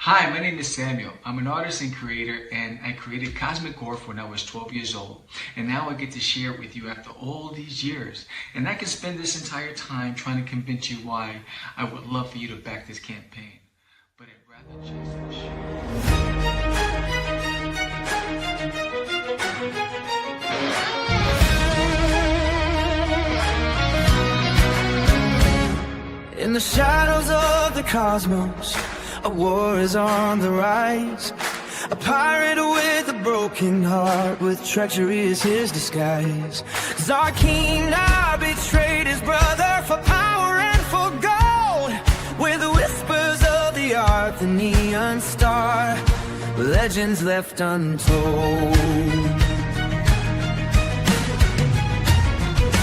Hi, my name is Samuel. I'm an artist and creator, and I created CosmicWars when I was 12 years old. And now I get to share it with you after all these years. And I can spend this entire time trying to convince you why I would love for you to back this campaign. But I'd rather just share. In the shadows of the cosmos, a war is on the rise. A pirate with a broken heart, with treachery is his disguise. Zarkina betrayed his brother for power and for gold. With the whispers of the art, the neon star, legends left untold.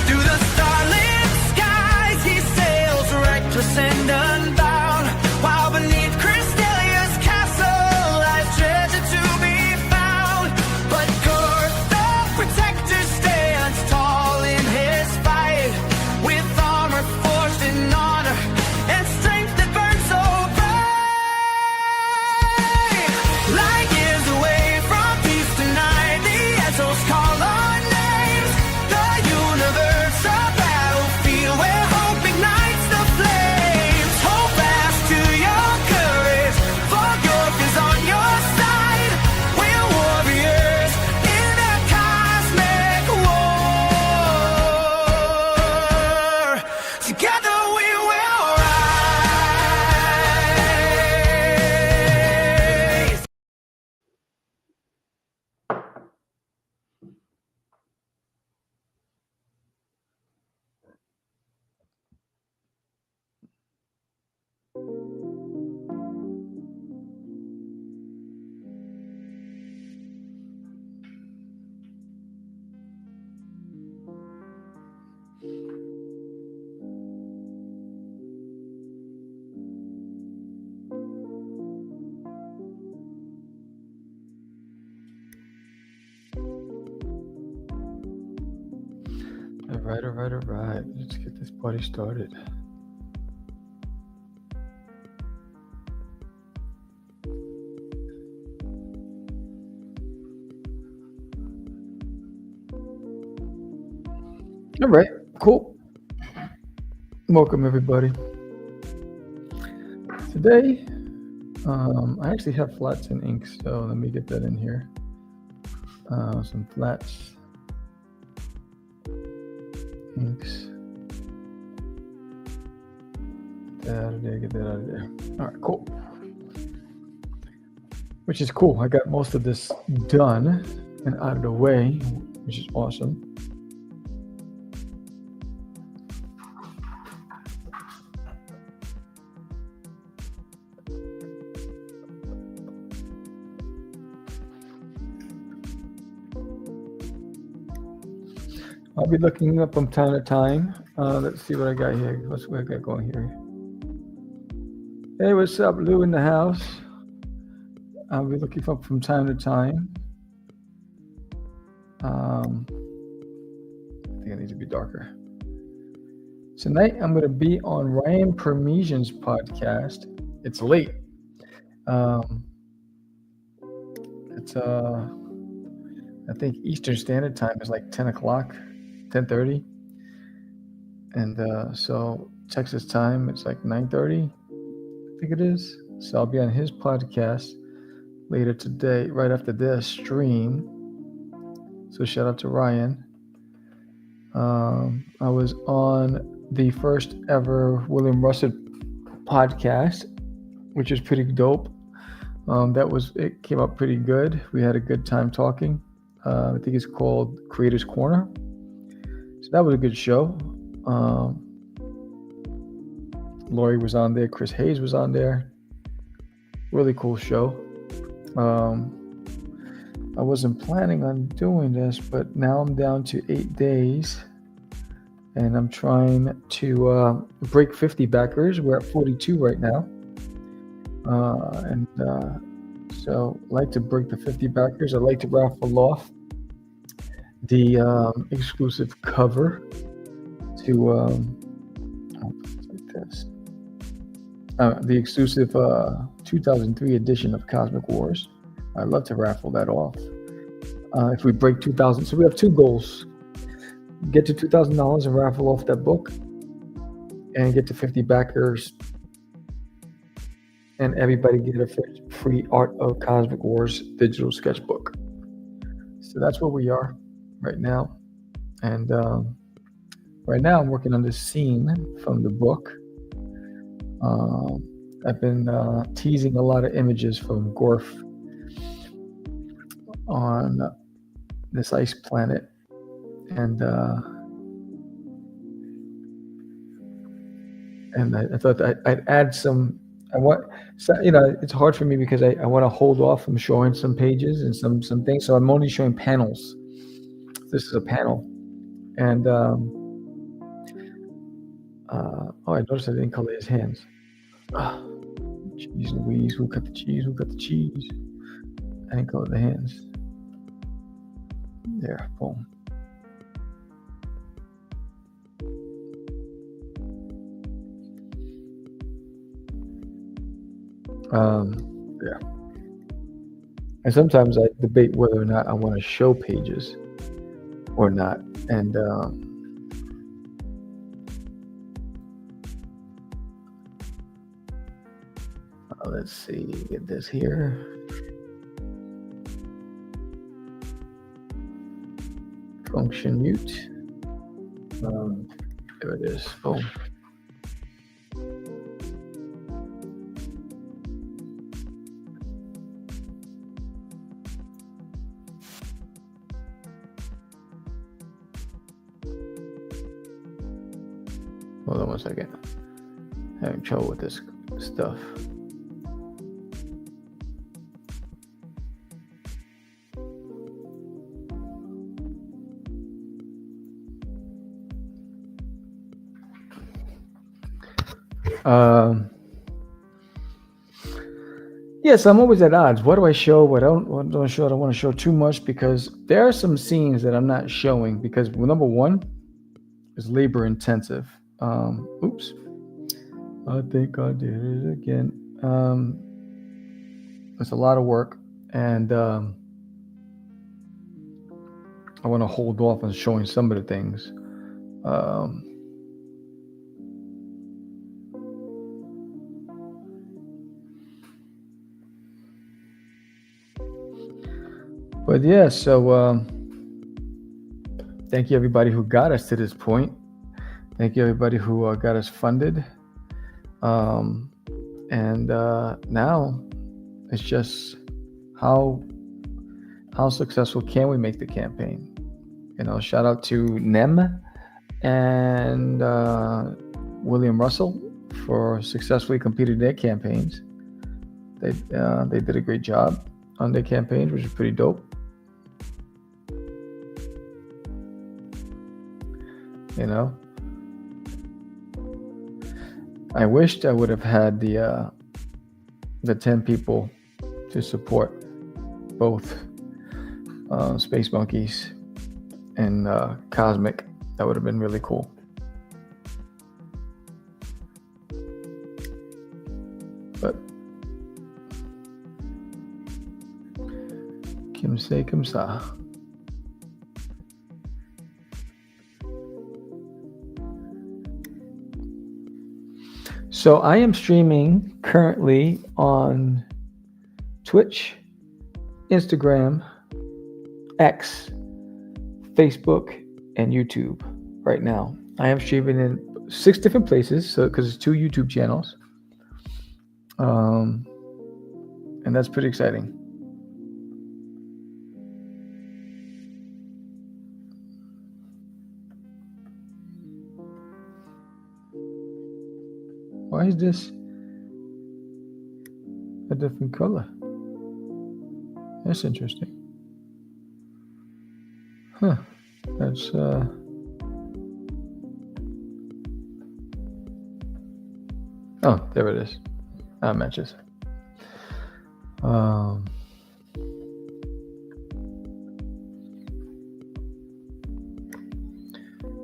Through the starlit skies he sails, reckless and unbound, while beneath Crystalia's castle lies treasure to be found. But Gurth, the protector, stands tall in his fight, with armor forged in honor and strength that burns so bright. Light years away from peace tonight, the Ezos call our names. The universe, a battlefield where hope ignites the flames. Hold fast to your courage, for Gurth is on your side. We're warriors in the cosmic war. Together we will rise. All right. Let's get this party started. All right, cool. Welcome everybody. Today, I actually have flats and inks, so let me get that in here. Some flats. Inks. Get that out of there, get that out of there. All right, cool. Which is cool. I got most of this done and out of the way, which is awesome. I'll be looking up from time to time. Let's see what I got here. What I got going here? Hey, what's up, Lou in the house? I'll be looking up from time to time. I think it needs to be darker. Tonight, I'm going to be on Ryan Parmesan's podcast. It's late. It's I think Eastern Standard Time is like 10 o'clock. 10:30, and so Texas time it's like 9:30, I think it is. So I'll be on his podcast later today, right after this stream. So shout out to Ryan. I was on the first ever William Russell podcast, which is pretty dope. It came out pretty good. We had a good time talking. I think it's called Creators Corner. So that was a good show. Lori was on there. Chris Hayes was on there. Really cool show. I wasn't planning on doing this, but now I'm down to 8 days. And I'm trying to break 50 backers. We're at 42 right now. So I like to break the 50 backers. I like to raffle off the exclusive cover to like this. The exclusive 2003 edition of Cosmic Wars. I'd love to raffle that off. If we break 2,000, so we have two goals: get to $2,000 and raffle off that book, and get to 50 backers, and everybody get a free Art of Cosmic Wars digital sketchbook. So that's where we are right now. And right now I'm working on this scene from the book. I've been teasing a lot of images from Gorf on this ice planet, and I thought I'd add some. It's hard for me because I want to hold off from showing some pages and some things, so I'm only showing panels. This is a panel, and I noticed I didn't color his hands. Cheese Louise, who cut the cheese? Who cut the cheese? I didn't color the hands. There, boom. Yeah. And sometimes I debate whether or not I want to show pages or not. And let's see, get this here. Function mute. There it is. Boom. Hold on one second. Having trouble with this stuff. Yes, I'm always at odds. What do I show? What don't I show? I don't want to show too much because there are some scenes that I'm not showing because, well, number one, is labor intensive. Oops. I think I did it again. It's a lot of work, and I want to hold off on showing some of the things. But yeah, so thank you everybody who got us to this point. Thank you everybody who got us funded. And now it's just how successful can we make the campaign? Shout out to Nem and William Russell for successfully completing their campaigns. They did a great job on their campaigns, which is pretty dope. I wished I would have had the 10 people to support both Space Monkeys and Cosmic. That would have been really cool. But Kim say comme ça. So I am streaming currently on Twitch, Instagram, X, Facebook, and YouTube right now. I am streaming in 6 different places, so because it's 2 YouTube channels, and that's pretty exciting. Why is this a different color? That's interesting. Huh. That's oh, there it is. That matches.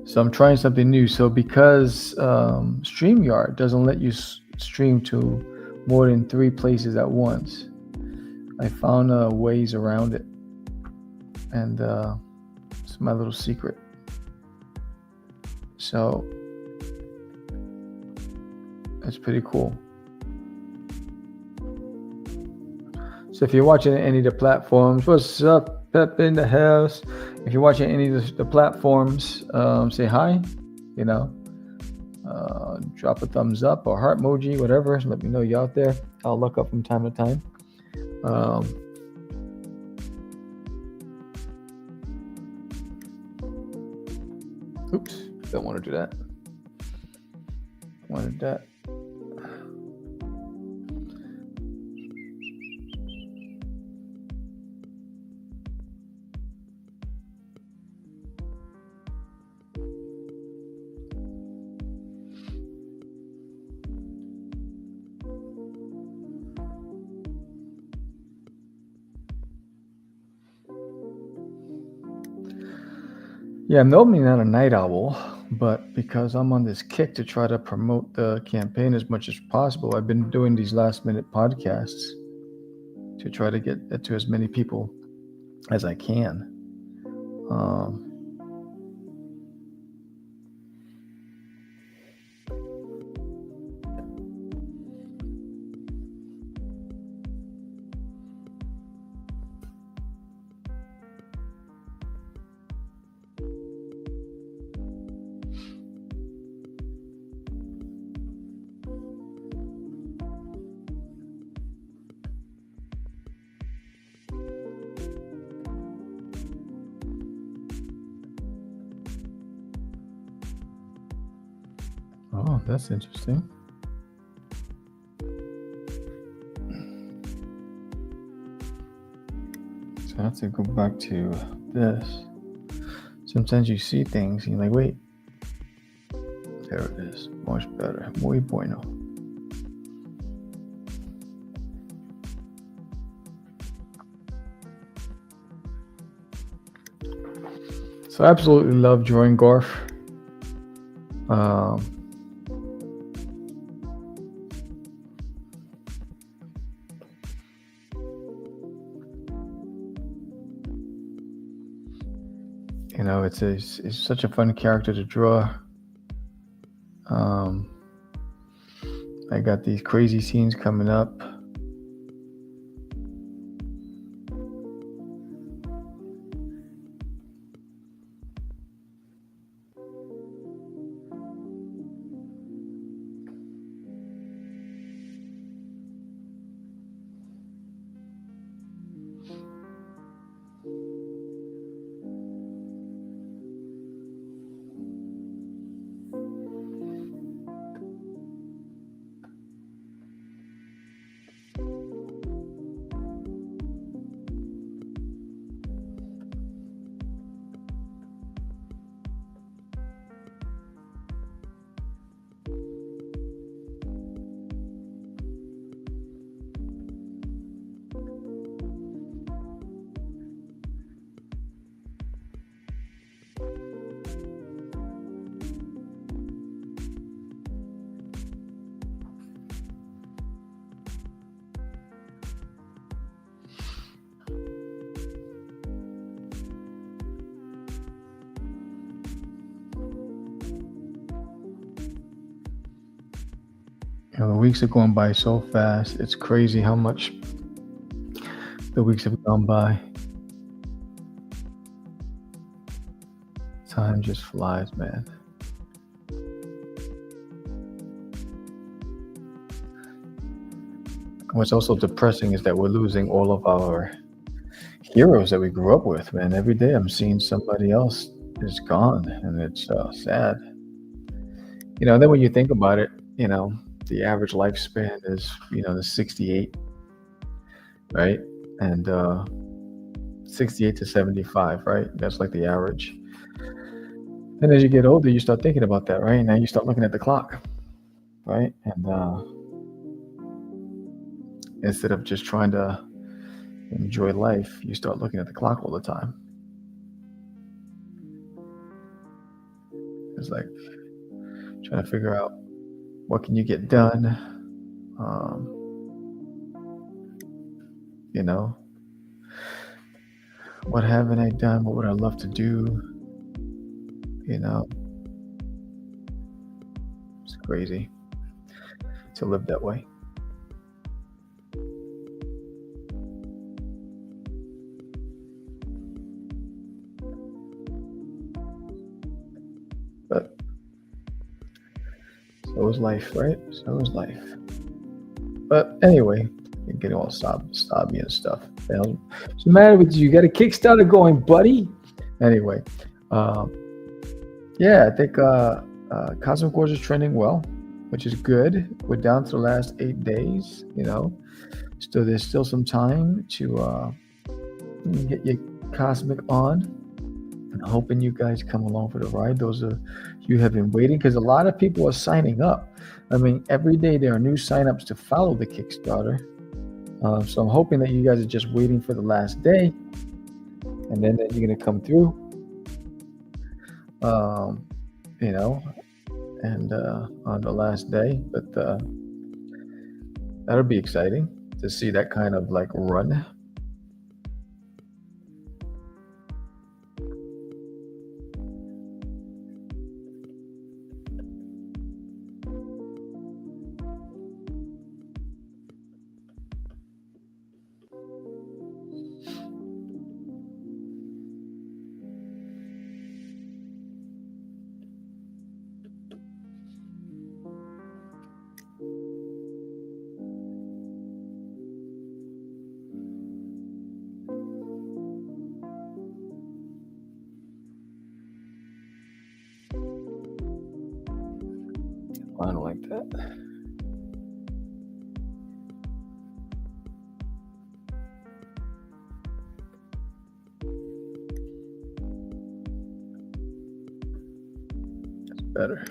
So I'm trying something new. So because StreamYard doesn't let you stream to more than 3 places at once. I found ways around it, and it's my little secret. So it's pretty cool. So if you're watching any of the platforms, what's up, Pep in the house? If you're watching any of the platforms, say hi, you know, drop a thumbs up or heart emoji, whatever. Let me know you're out there. I'll look up from time to time. Oops, don't want to do that. Wanted that. Yeah, I'm normally not a night owl, but because I'm on this kick to try to promote the campaign as much as possible, I've been doing these last minute podcasts to try to get it to as many people as I can. Oh, that's interesting. So I have to go back to this. Sometimes you see things and you're like, wait, there it is. Much better. Muy bueno. So I absolutely love drawing Gorf. You know, it's such a fun character to draw. I got these crazy scenes coming up. You know, the weeks are going by so fast. It's crazy how much the weeks have gone by. Time just flies, man. What's also depressing is that we're losing all of our heroes that we grew up with, man. Every day I'm seeing somebody else is gone, and it's sad. You know, then when you think about it, you know, the average lifespan is, you know, the 68, right? And 68 to 75, right? That's like the average. Then as you get older, you start thinking about that, right? Now you start looking at the clock, right? And instead of just trying to enjoy life, you start looking at the clock all the time. It's like trying to figure out what can you get done. You know, what haven't I done? What would I love to do? You know, it's crazy to live that way. But so is life, right? So is life. But anyway, you're getting all snobby and stuff. What's the matter with you? You got a Kickstarter going, buddy? Anyway, yeah, I think Cosmic Wars is trending well, which is good. We're down to the last 8 days. You know, so there's still some time to get your Cosmic on. I'm hoping you guys come along for the ride. Those of you have been waiting because a lot of people are signing up. I mean, every day there are new signups to follow the Kickstarter. So I'm hoping that you guys are just waiting for the last day, and then you're gonna come through. You know, and on the last day, but that'll be exciting to see that kind of like run. I don't like that. That's better.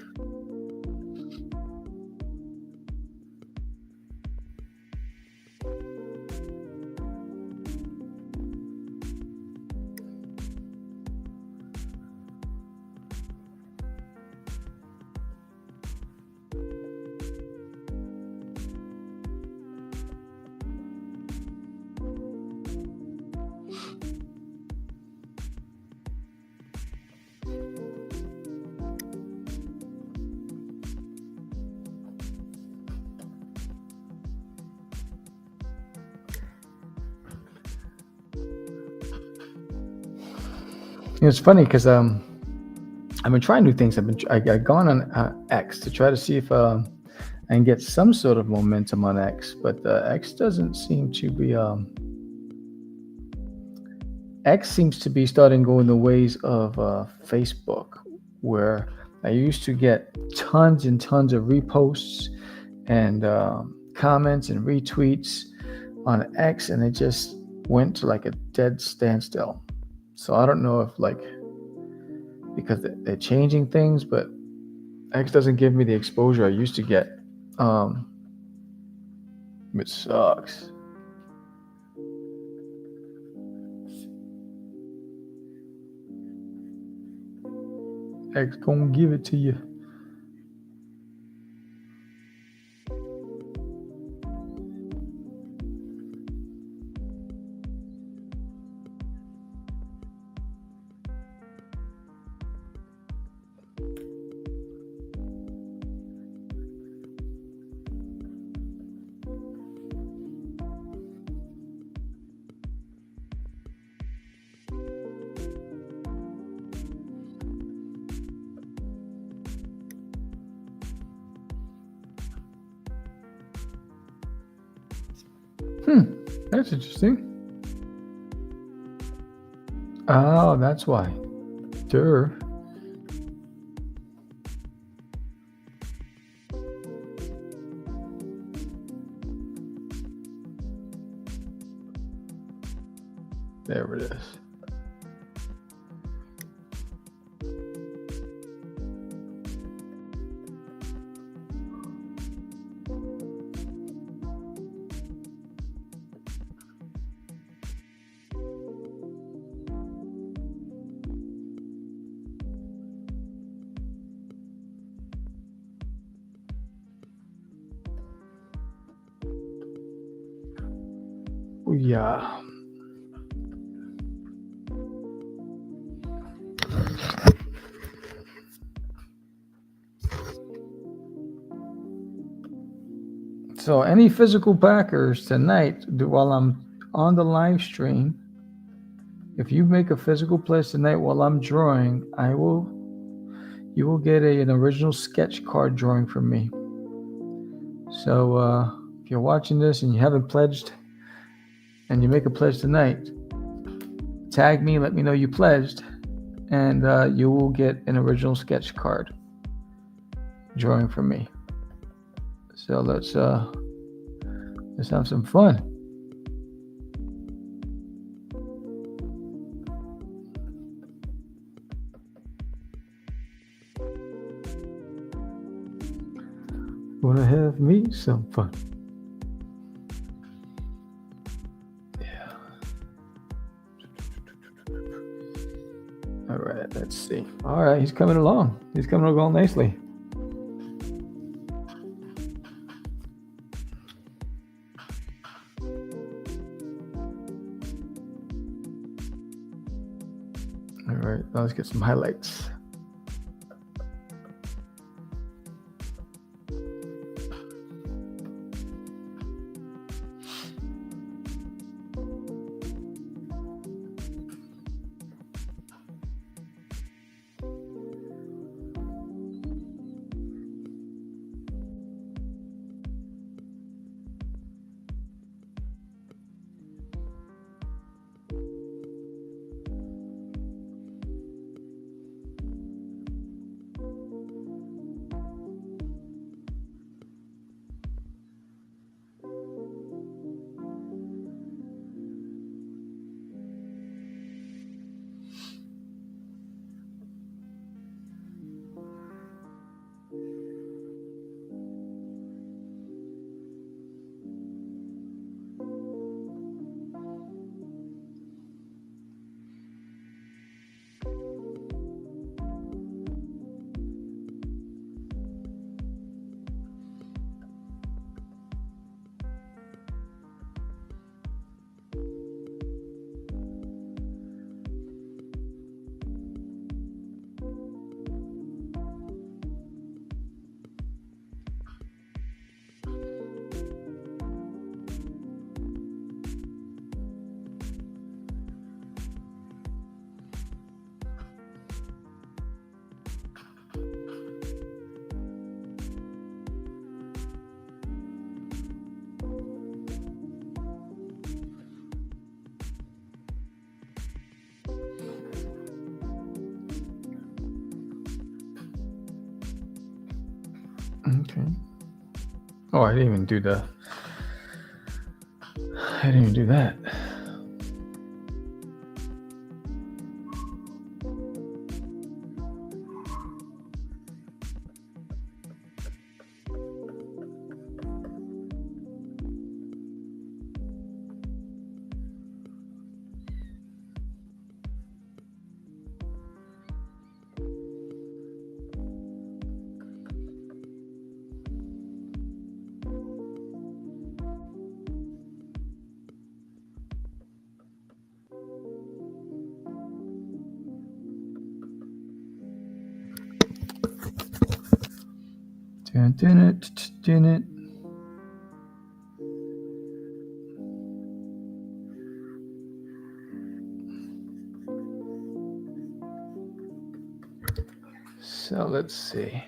It's funny because I've been trying new things. I've gone on X to try to see if I can get some sort of momentum on X, but X doesn't seem to be. X seems to be starting going the ways of Facebook, where I used to get tons and tons of reposts and comments and retweets on X, and it just went to like a dead standstill. So I don't know if like because they're changing things, but X doesn't give me the exposure I used to get. It sucks. X gonna give it to you. That's interesting. Oh, that's why. Sure. There it is. Yeah. So any physical backers tonight, while I'm on the live stream, if you make a physical pledge tonight while I'm drawing, you will get an original sketch card drawing from me. So if you're watching this and you haven't pledged and you make a pledge tonight, tag me, let me know you pledged, and you will get an original sketch card drawing from me. So let's have some fun. Wanna have me some fun? Yeah. All right, let's see. All right, he's coming along. He's coming along nicely. All right, now let's get some highlights. Okay. Oh, I didn't even do that. Dun it. So let's see.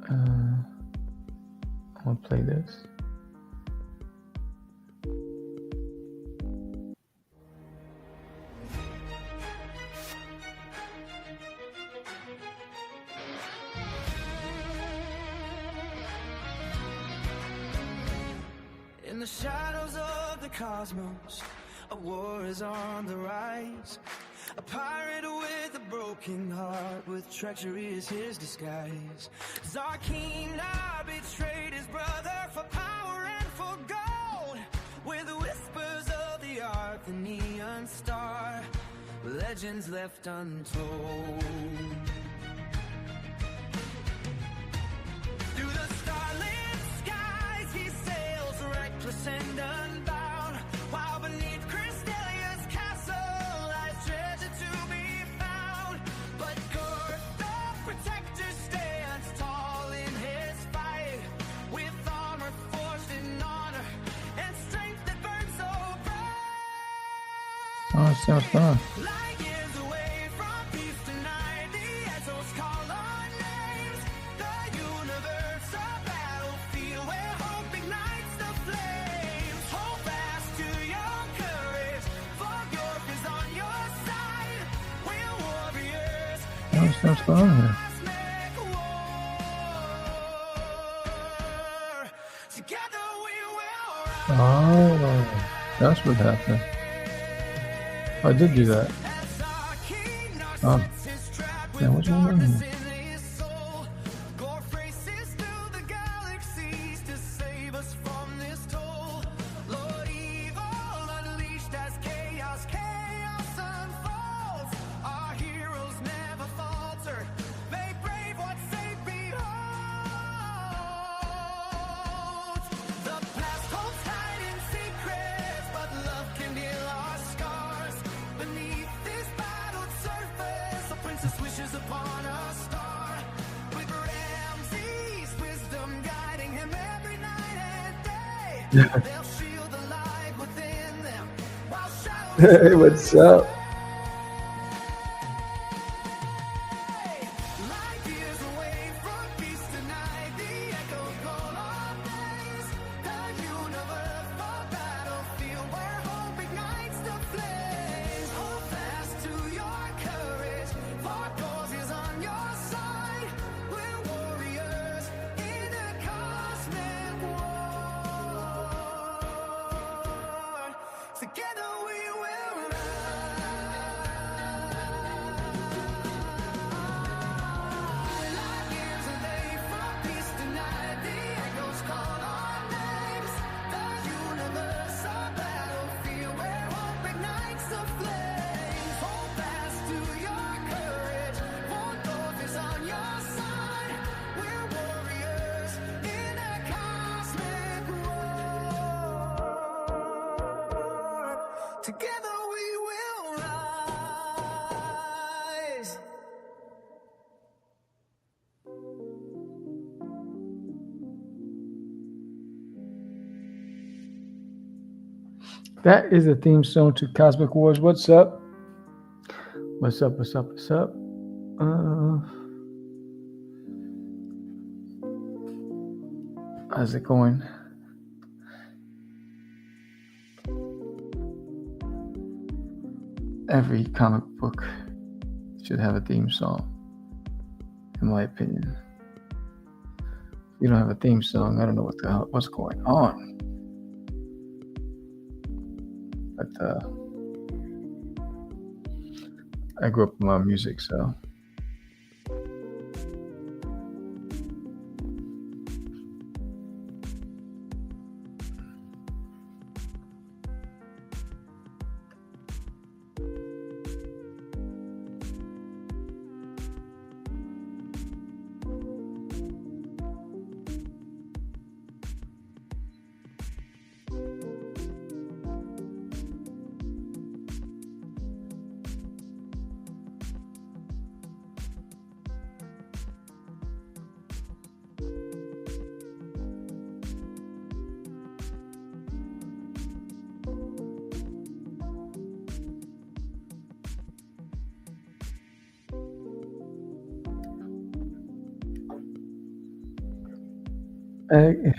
I'm gonna play this. In the shadows of the cosmos, a war is on the rise. A pirate with a broken heart, with treachery is his disguise. Zarkina betrayed his brother for power and for gold. With the whispers of the ark, the neon star, legends left untold. Through and unbound. While beneath Crystalia's castle lies treasure to be found. But Gorth, the protector, stands tall in his fight, with armor forged in honor and strength that burns so bright. Oh, it sounds fun. Light years away from peace tonight, the Echoes call our names. The universe, a battlefield where hope ignites the flames. Hold fast to your courage, for York is on your side. We're warriors Oh, it sounds fun here. cosmic war. Together we will rise. Oh, that's what happened. I did do that. As our king Oh, Narcissus is trapped yeah, with what's wrong darkness here? in his soul. Gorth races through the galaxies to save us from this toll. Lord Evil unleashed as chaos unfolds. Our heroes never falter. They brave what fate beholds. The past holds hiding secrets, but love can heal our scars. Beneath this battled surface, a princess wishes upon a star. With Ramses' wisdom guiding him every night and day, they'll shield the light within them while shadows Hey, what's up? light years away from peace tonight. The echoes call our names. The universe, a battlefield where hope ignites the flames. Hold fast to your courage, for Gorth is on your side. We're warriors in a cosmic war. Together we will light years away from peace tonight. The echoes call our names. The universe, a battlefield where hope ignites the flames. Hold fast to your courage, for Gorth is on your side. We're warriors in a cosmic war. Together we will rise. That is the theme song to Cosmic Wars. What's up? What's up? What's up? What's up? How's it going? Every comic book should have a theme song, in my opinion. If you don't have a theme song, I don't know what's going on. But I grew up with my music, so.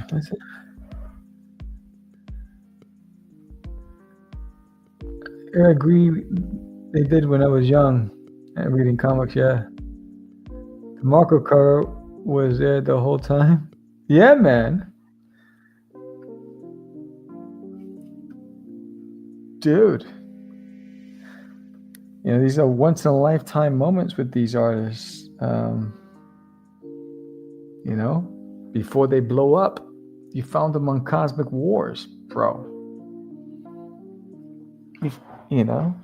What's it? I agree. They did when I was young and reading comics. Yeah, the Marco cover was there the whole time. Yeah, man. Dude. You know, these are once in a lifetime moments with these artists. You know, before they blow up, you found them on Cosmic Wars, bro. You know?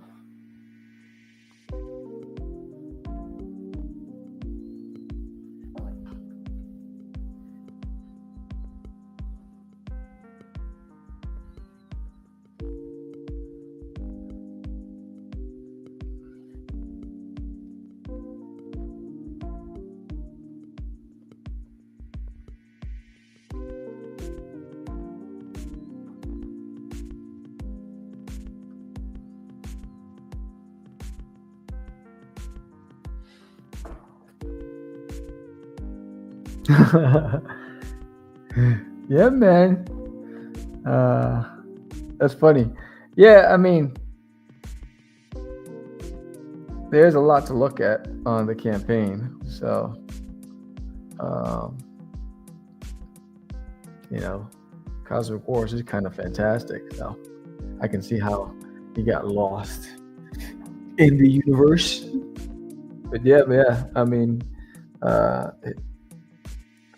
Yeah, man. That's funny. Yeah, I mean, there's a lot to look at on the campaign. So, um, you know, Cosmic Wars is kind of fantastic. So I can see how he got lost in the universe. But yeah. I mean, uh,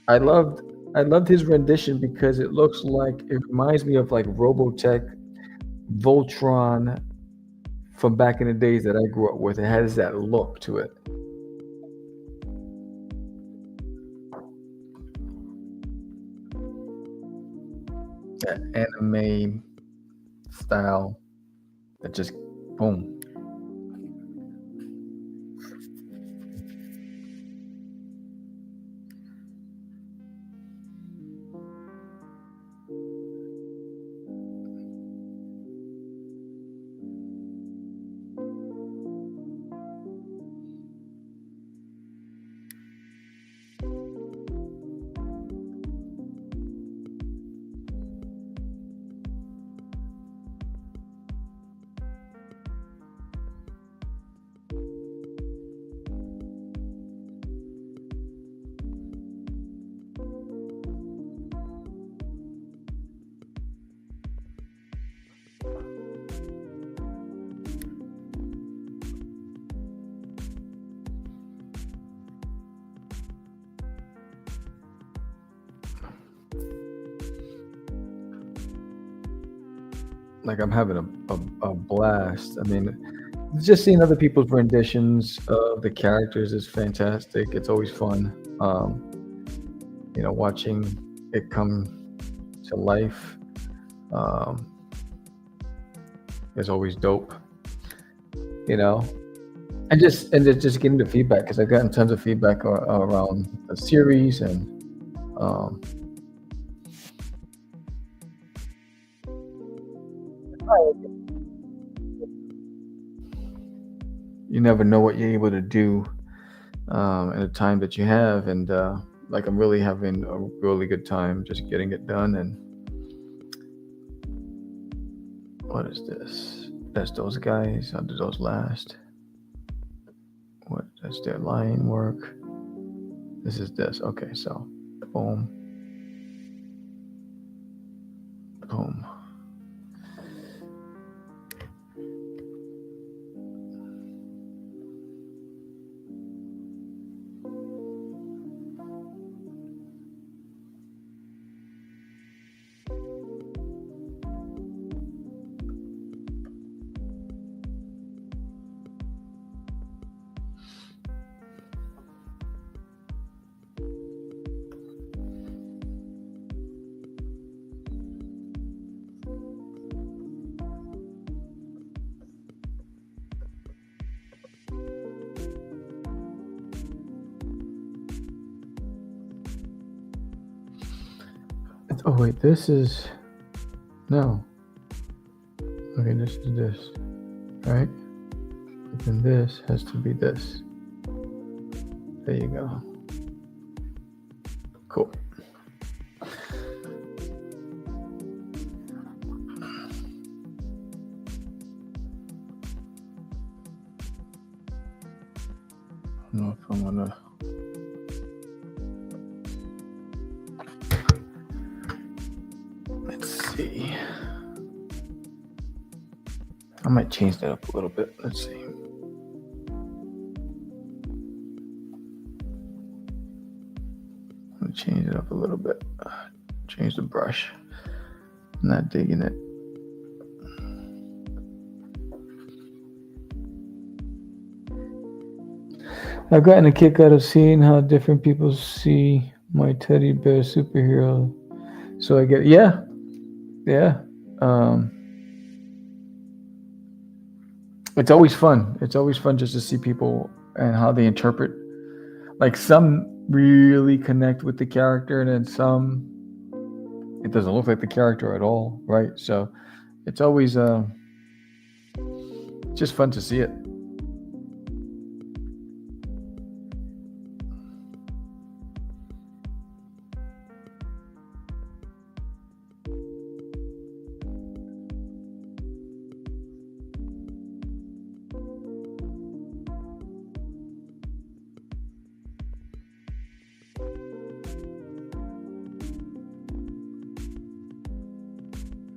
I loved his rendition because it looks like it reminds me of like Robotech, Voltron from back in the days that I grew up with. It has that look to it. That anime style that just boom. Like I'm having a blast. I mean, just seeing other people's renditions of the characters is fantastic. It's always fun. Watching it come to life is always dope. And just getting the feedback because I've gotten tons of feedback around the series and you never know what you're able to do in the time that you have, and like I'm really having a really good time just getting it done. And what is this? That's those guys. I'll do those last. What? That's their line work. This is this. Okay, so boom, boom. Oh wait, this is no. Okay, this is this, right? But then this has to be this. There you go. Cool. I don't know if I'm gonna. Let's see. I might change that up a little bit. Let's see. I'm gonna change it up a little bit. Change the brush. I'm not digging it. I've gotten a kick out of seeing how different people see my teddy bear superhero. So I get, yeah. It's always fun. It's always fun just to see people and how they interpret. Like some really connect with the character, and then some it doesn't look like the character at all, right? So it's always just fun to see it.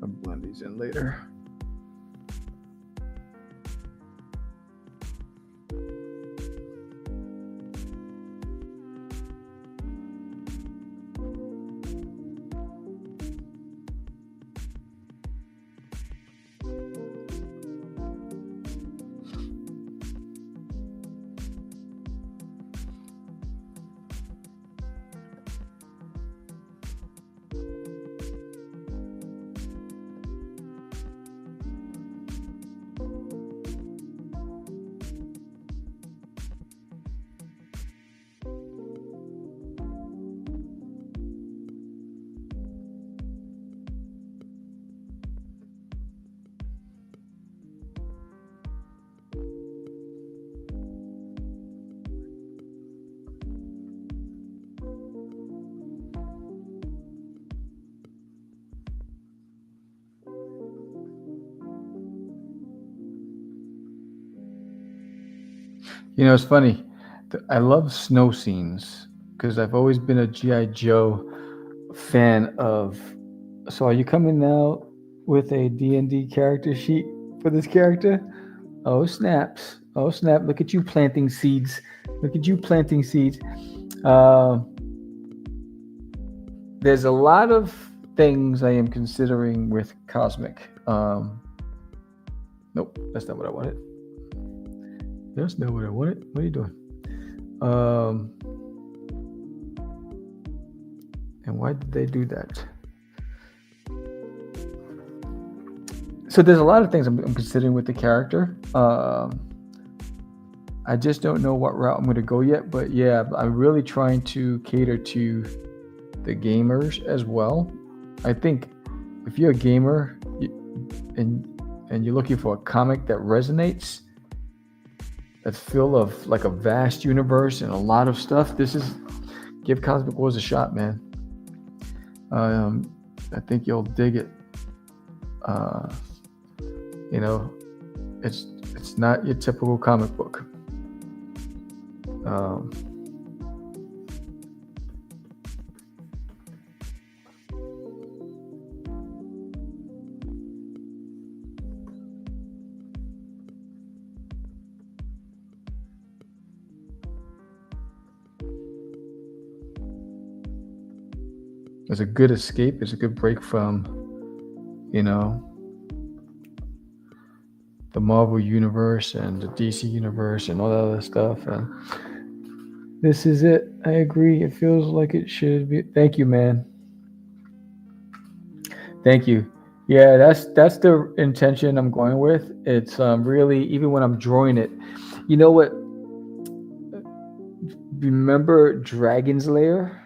I'll blend these in later. You know, it's funny. I love snow scenes because I've always been a G.I. Joe fan of. So, are you coming now with a D&D character sheet for this character? Oh, snaps. Oh, snap. Look at you planting seeds. Look at you planting seeds. There's a lot of things I am considering with Cosmic. Nope, that's not what I wanted. That's not what I wanted. What are you doing? And why did they do that? So there's a lot of things I'm considering with the character. I just don't know what route I'm going to go yet. But yeah, I'm really trying to cater to the gamers as well. I think if you're a gamer and you're looking for a comic that resonates, that's full of like a vast universe and a lot of stuff, give Cosmic Wars a shot, man. I think you'll dig it. You know, it's not your typical comic book. It's a good escape. It's a good break from, the Marvel universe and the DC universe and all that other stuff. And this is it. I agree. It feels like it should be. Thank you, man. Thank you. Yeah, that's the intention I'm going with. It's really, even when I'm drawing it, you know what? Remember Dragon's Lair?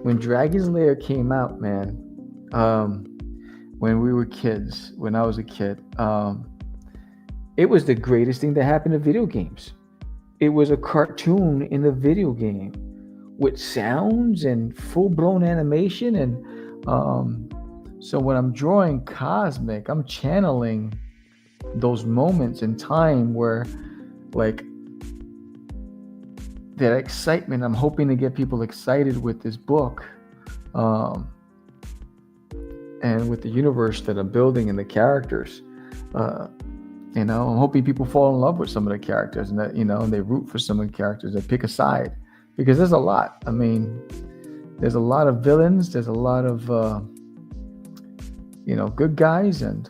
When Dragon's Lair came out, man, when we were kids, when I was a kid, it was the greatest thing that happened to video games. It was a cartoon in the video game with sounds and full-blown animation. And so when I'm drawing Cosmic, I'm channeling those moments in time where, like, that excitement. I'm hoping to get people excited with this book, and with the universe that I'm building and the characters. I'm hoping people fall in love with some of the characters, and that and they root for some of the characters. They pick a side, because there's a lot. I mean, there's a lot of villains. There's a lot of good guys, and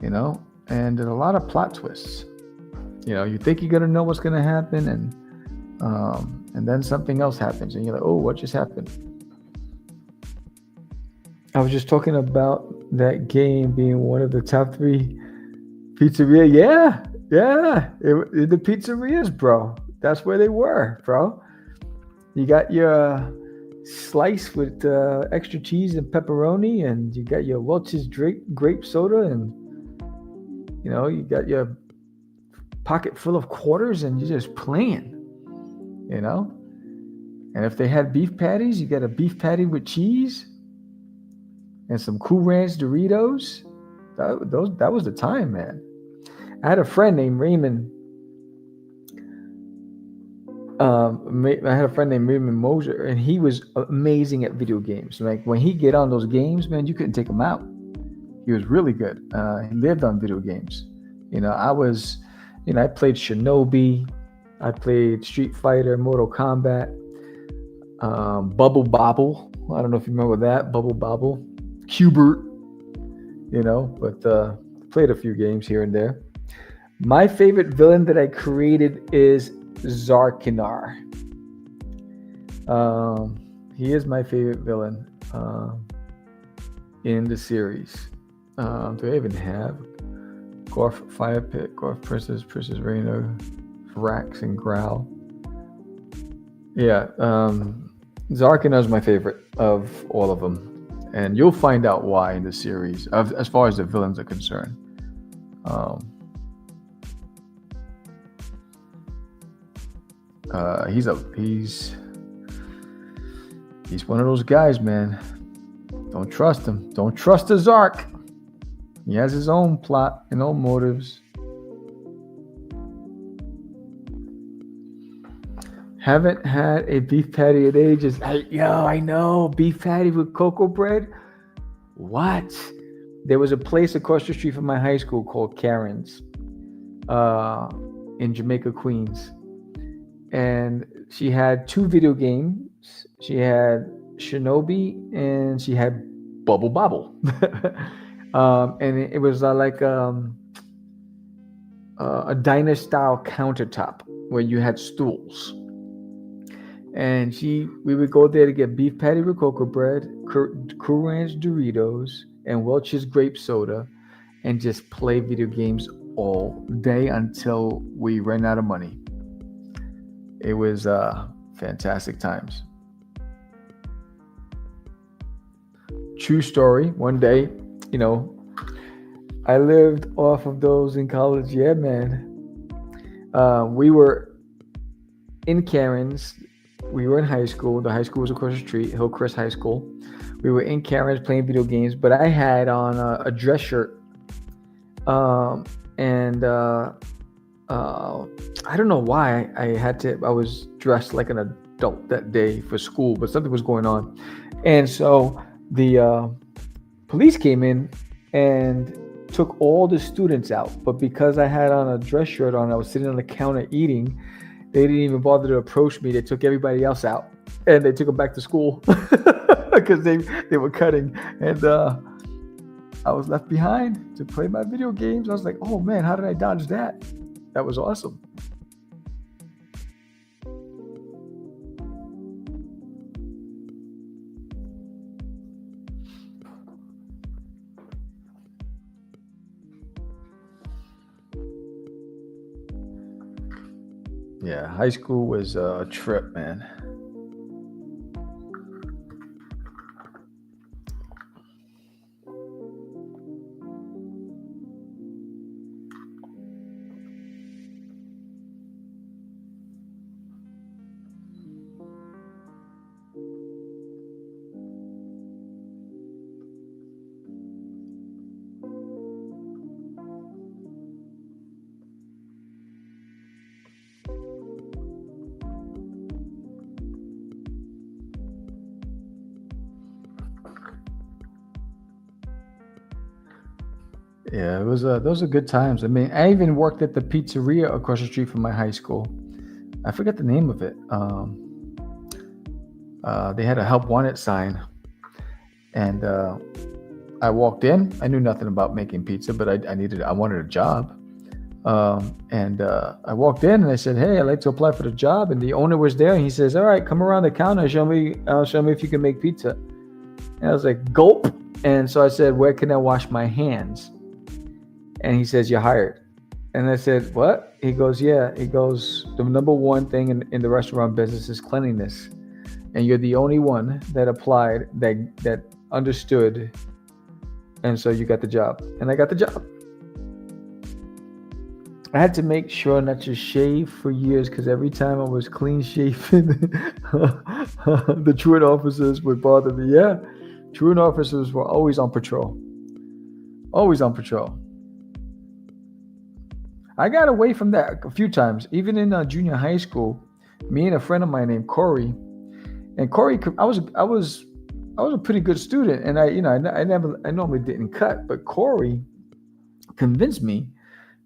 and there's a lot of plot twists. You think you're gonna know what's gonna happen, and then something else happens, and you're like, oh, what just happened? I was just talking about that game being one of the top 3 pizzeria. Yeah, the pizzerias, bro. That's where they were, bro. You got your slice with extra cheese and pepperoni, and you got your Welch's grape soda, and you got your pocket full of quarters, and you're just playing, And if they had beef patties, you got a beef patty with cheese and some Cool Ranch Doritos. That was the time, man. I had a friend named Raymond I had a friend named Raymond Moser, and he was amazing at video games. Like when he get on those games, man, you couldn't take him out. He was really good. He lived on video games. I played Shinobi, I played Street Fighter, Mortal Kombat, Bubble Bobble. I don't know if you remember that Bubble Bobble, Cubert. But played a few games here and there. My favorite villain that I created is Zarkinar. He is my favorite villain in the series. Do I even have Gorf Fire Pit, Gorf Princess Reina, Rax, and Growl? Yeah, Zarkinar is my favorite of all of them. And you'll find out why in the series, as far as the villains are concerned. He's one of those guys, man. Don't trust him. Don't trust the Zark. He has his own plot and own motives. Haven't had a beef patty in ages. I know. Beef patty with cocoa bread? What? There was a place across the street from my high school called Karen's in Jamaica, Queens. And she had 2 video games. She had Shinobi and she had Bubble Bobble. And it was like a diner style countertop where you had stools. And we would go there to get beef patty with cocoa bread, Cool Ranch Doritos, and Welch's grape soda, and just play video games all day until we ran out of money. It was fantastic times. True story. One day, I lived off of those in college. Yeah, man. We were in Karen's. We were in high school. The high school was across the street, Hillcrest High School. We were in Karen's playing video games, but I had on a dress shirt. And I don't know why I was dressed like an adult that day for school, but something was going on. And so the police came in and took all the students out. But because I had on a dress shirt on, I was sitting on the counter eating. They didn't even bother to approach me. They took everybody else out, and they took them back to school because they were cutting. And I was left behind to play my video games. I was like, oh man, how did I dodge that? That was awesome. Yeah, high school was a trip, man. Yeah, those are good times. I mean, I even worked at the pizzeria across the street from my high school. I forget the name of it. They had a help wanted sign, and I walked in. I knew nothing about making pizza, but I wanted a job. And I walked in and I said, "Hey, I'd like to apply for the job." And the owner was there, and he says, "All right, come around the counter. Show me if you can make pizza." And I was like, "Gulp." And so I said, "Where can I wash my hands?" And he says, "You're hired." And I said, "What?" He goes, "Yeah." He goes, "The number one thing in the restaurant business is cleanliness. And you're the only one that applied that understood. And so you got the job." And I got the job. I had to make sure not to shave for years because every time I was clean shaven, the truant officers would bother me. Yeah, truant officers were always on patrol. Always on patrol. I got away from that a few times. Even in junior high school, Me and a friend of mine named Corey, and Corey, I was a pretty good student, and I normally didn't cut, but Corey convinced me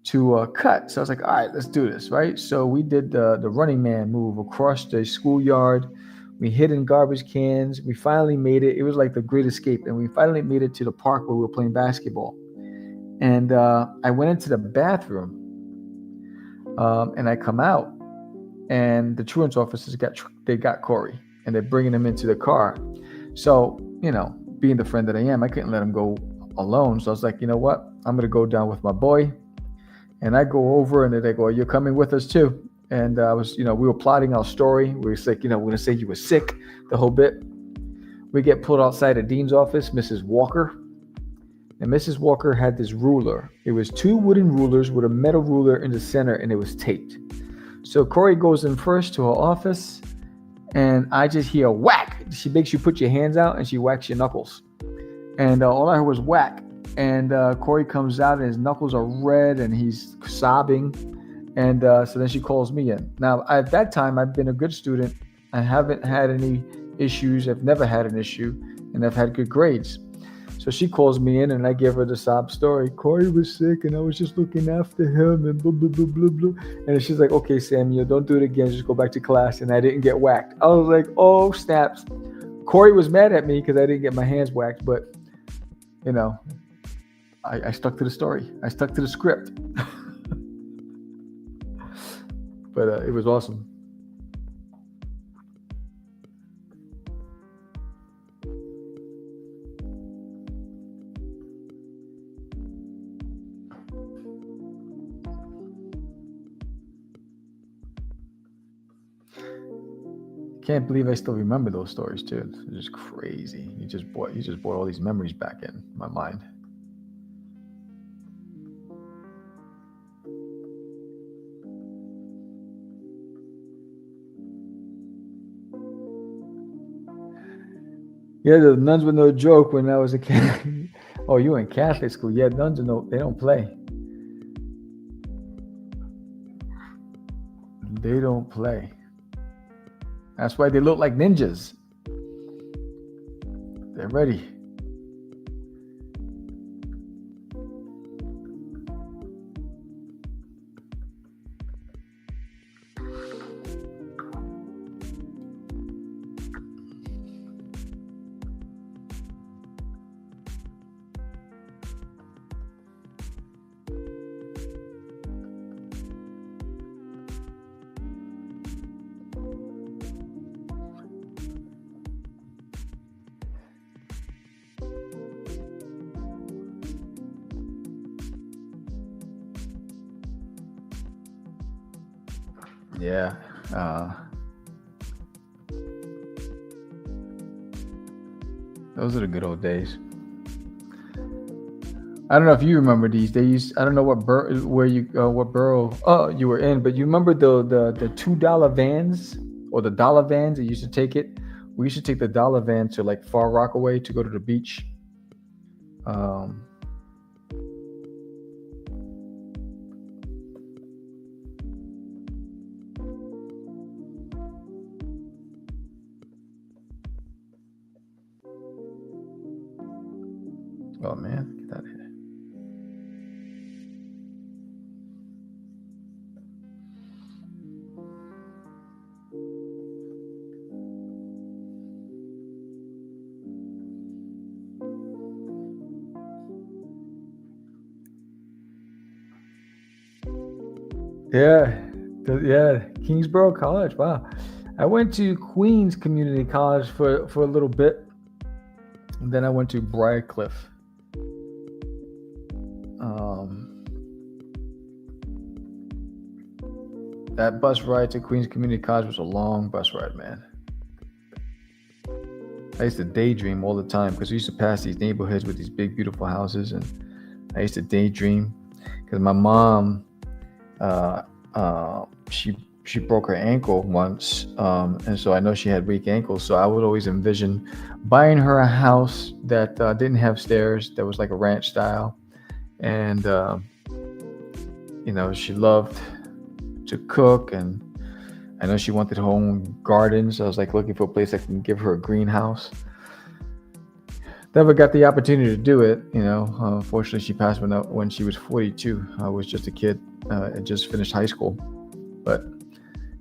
to cut. So I was like, all right, let's do this, right? So we did the running man move across the schoolyard. We hid in garbage cans. We finally made it. It was like the great escape, and we finally made it to the park where we were playing basketball. And I went into the bathroom, and I come out, and the truant's officers got Corey, and they're bringing him into the car. So, being the friend that I am, I couldn't let him go alone. So I was like, you know what? I'm going to go down with my boy. And I go over, and they go, you're coming with us too. And we were plotting our story. We were like, we're going to say you were sick, the whole bit. We get pulled outside the dean's office, Mrs. Walker. And Mrs. Walker had this ruler. It was 2 wooden rulers with a metal ruler in the center, and it was taped. So Corey goes in first to her office, and I just hear whack. She makes you put your hands out, and she whacks your knuckles. And all I heard was whack. And Corey comes out, and his knuckles are red, and he's sobbing. And so then she calls me in. Now, at that time, I've been a good student. I haven't had any issues. I've never had an issue, and I've had good grades. So she calls me in, and I give her the sob story. Corey was sick, and I was just looking after him, and blah, blah, blah, blah, blah. And she's like, okay, Samuel, don't do it again. Just go back to class. And I didn't get whacked. I was like, oh, snaps. Corey was mad at me because I didn't get my hands whacked. But, I stuck to the story. I stuck to the script. But it was awesome. Can't believe I still remember those stories too. It's just crazy. You just brought all these memories back in my mind. Yeah, the nuns were no joke when I was a kid. Oh, you were in Catholic school? Yeah, nuns they don't play. They don't play. That's why they look like ninjas. They're ready. Yeah. Those are the good old days. I don't know if you remember these days. I don't know what borough you were in, but you remember the $2 vans or the dollar vans that used to take it. We used to take the dollar van to like Far Rockaway to go to the beach. Oh man, get out of here. Yeah, Kingsborough College. Wow. I went to Queens Community College for a little bit. And then I went to Briarcliff. That bus ride to Queens Community College was a long bus ride, man. I used to daydream all the time because we used to pass these neighborhoods with these big, beautiful houses. And I used to daydream because my mom, she broke her ankle once. And so I know she had weak ankles. So I would always envision buying her a house that didn't have stairs, that was like a ranch style. And, she loved to cook, and I know she wanted her own garden, so I was like looking for a place that can give her a greenhouse. Never got the opportunity to do it, you know. Unfortunately, she passed when she was 42. I was just a kid. I just finished high school, but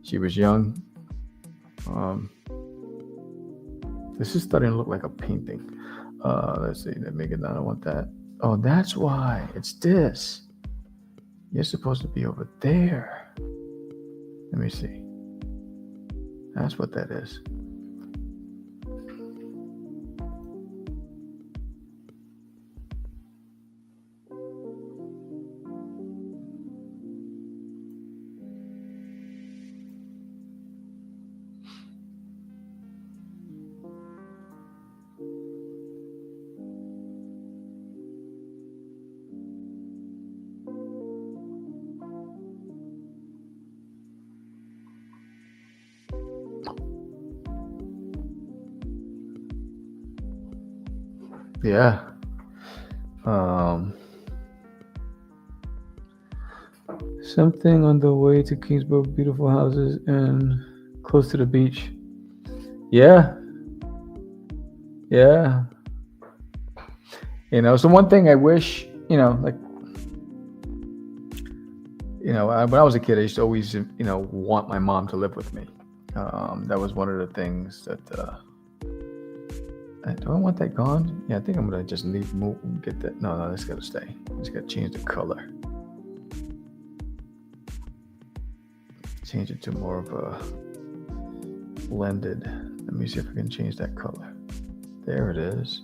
she was young. This is starting to look like a painting. Let's see. Let me get down. I want that. Oh, that's why. It's this. You're supposed to be over there. Let me see. That's what that is. Yeah. Something on the way to Kingsborough, beautiful houses and close to the beach. Yeah. Yeah. You know, so one thing I wish, you know, like, you know, when I was a kid, I used to always, you know, want my mom to live with me. That was one of the things that, do I want that gone? Yeah, I think I'm going to just get that. No, that's got to stay. Just got to change the color. Change it to more of a blended. Let me see if I can change that color. There it is.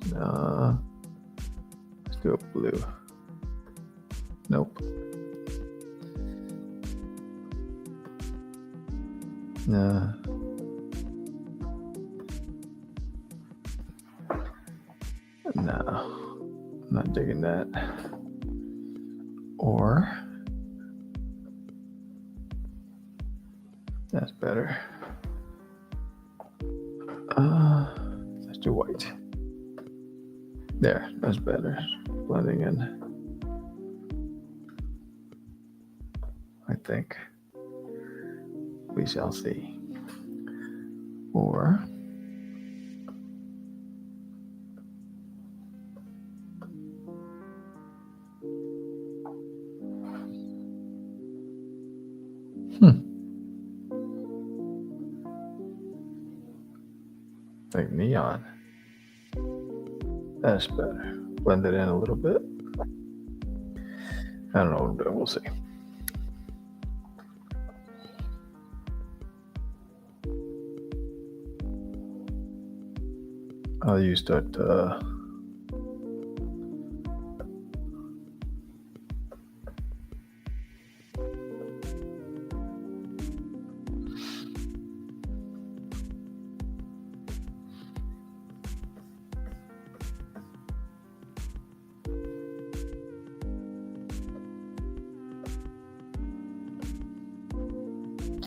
Let's do a blue. Nope. No. No. I'm not digging that. Or that's better. Let's do white. There, that's better. Blending in. I think. We shall see. Or like neon. That's better. Blend it in a little bit. I don't know what I'm doing. We'll see. I'll use that.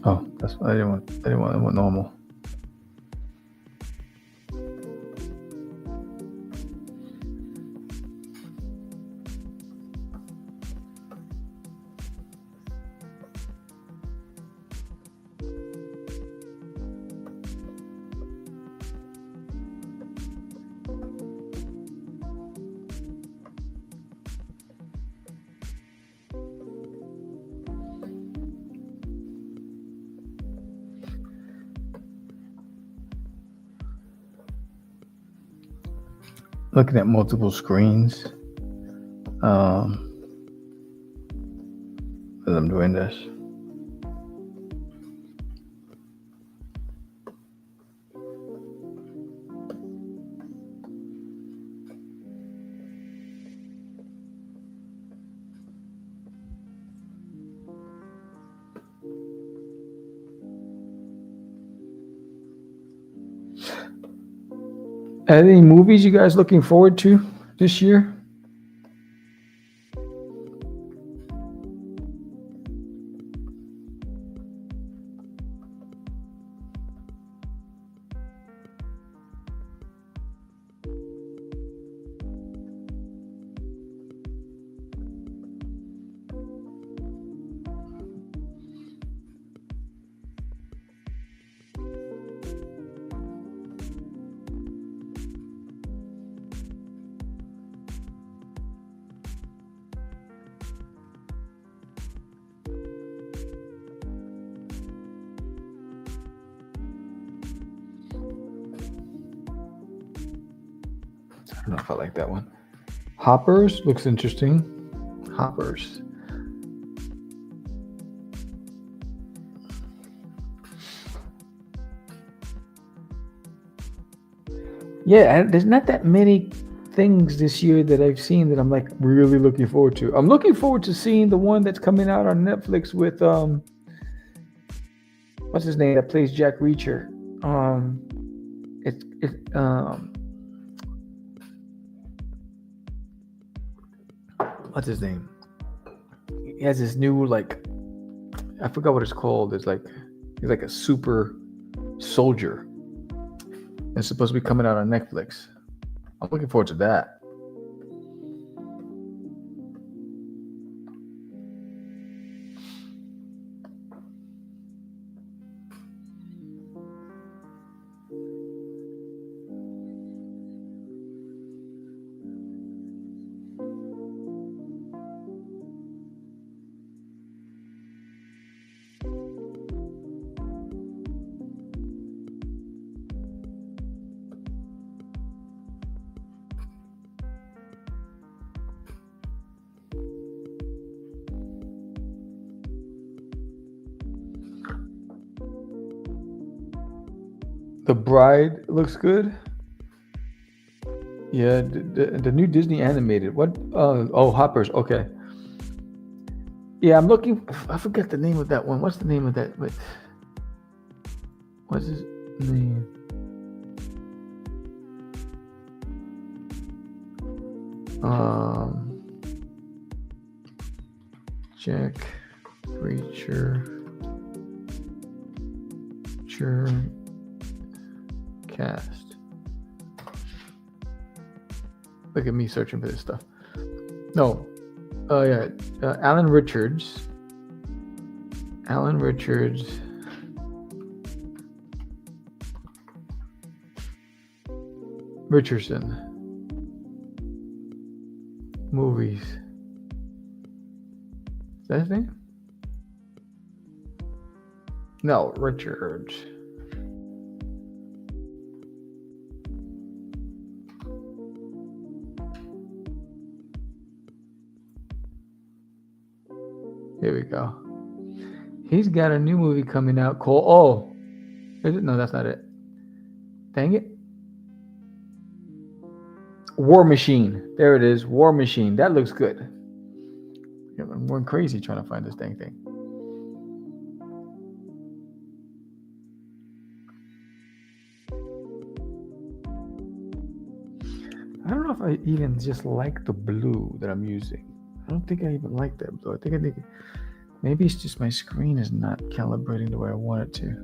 Oh, that's I didn't want normal. Looking at multiple screens as I'm doing this. Any movies you guys looking forward to this year? don't know if I like that one. Hoppers looks interesting. Hoppers. Yeah, there's not that many things this year that I've seen that I'm like really looking forward to. I'm looking forward to seeing the one that's coming out on Netflix with what's his name that plays Jack Reacher. What's his name? He has this new like, I forgot what it's called. He's like a super soldier. It's supposed to be coming out on Netflix. I'm looking forward to that. The Bride looks good. Yeah, the new Disney animated. What? Hoppers. Okay. Yeah, I'm looking. I forget the name of that one. What's the name of that? What's his name? Jack Reacher. Cast. Look at me searching for this stuff. No. Yeah. Alan Richards. Richardson. Movies. Is that his name? No, Richards. Here we go. He's got a new movie coming out called. Is it? No, that's not it. Dang it. War Machine. There it is. War Machine. That looks good. I'm going crazy trying to find this dang thing. I don't know if I even just like the blue that I'm using. I don't think I even like that blue. I think maybe it's just my screen is not calibrating the way I want it to.